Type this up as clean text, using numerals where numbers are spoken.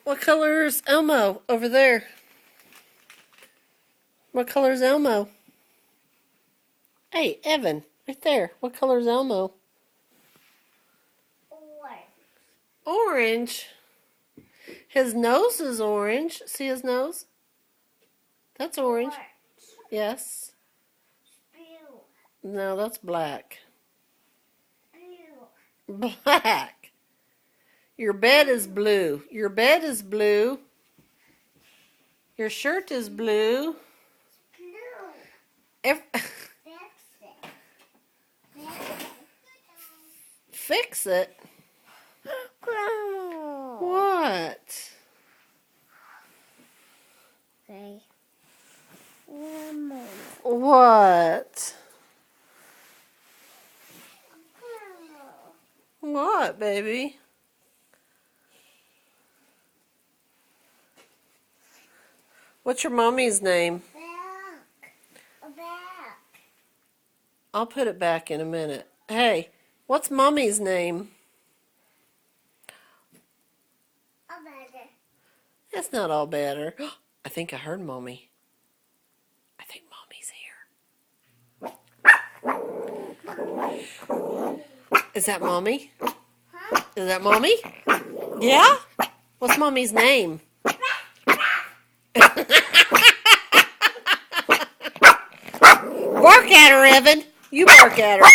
What color is Elmo over there? What color is Elmo? Hey, Evan, right there. What color is Elmo? Orange. His nose is orange. See his nose? That's orange. Yes. No, that's black. Black. Your bed is blue. Your bed is blue. Your shirt is blue. Fix it? What? What? What, baby? What's your mommy's name? I'll put it back in a minute. Hey, what's mommy's name? That's not all better. I think I heard mommy. I think mommy's here. Is that mommy? Is that mommy? Yeah? What's mommy's name? Bark at her, Evan. You bark at her.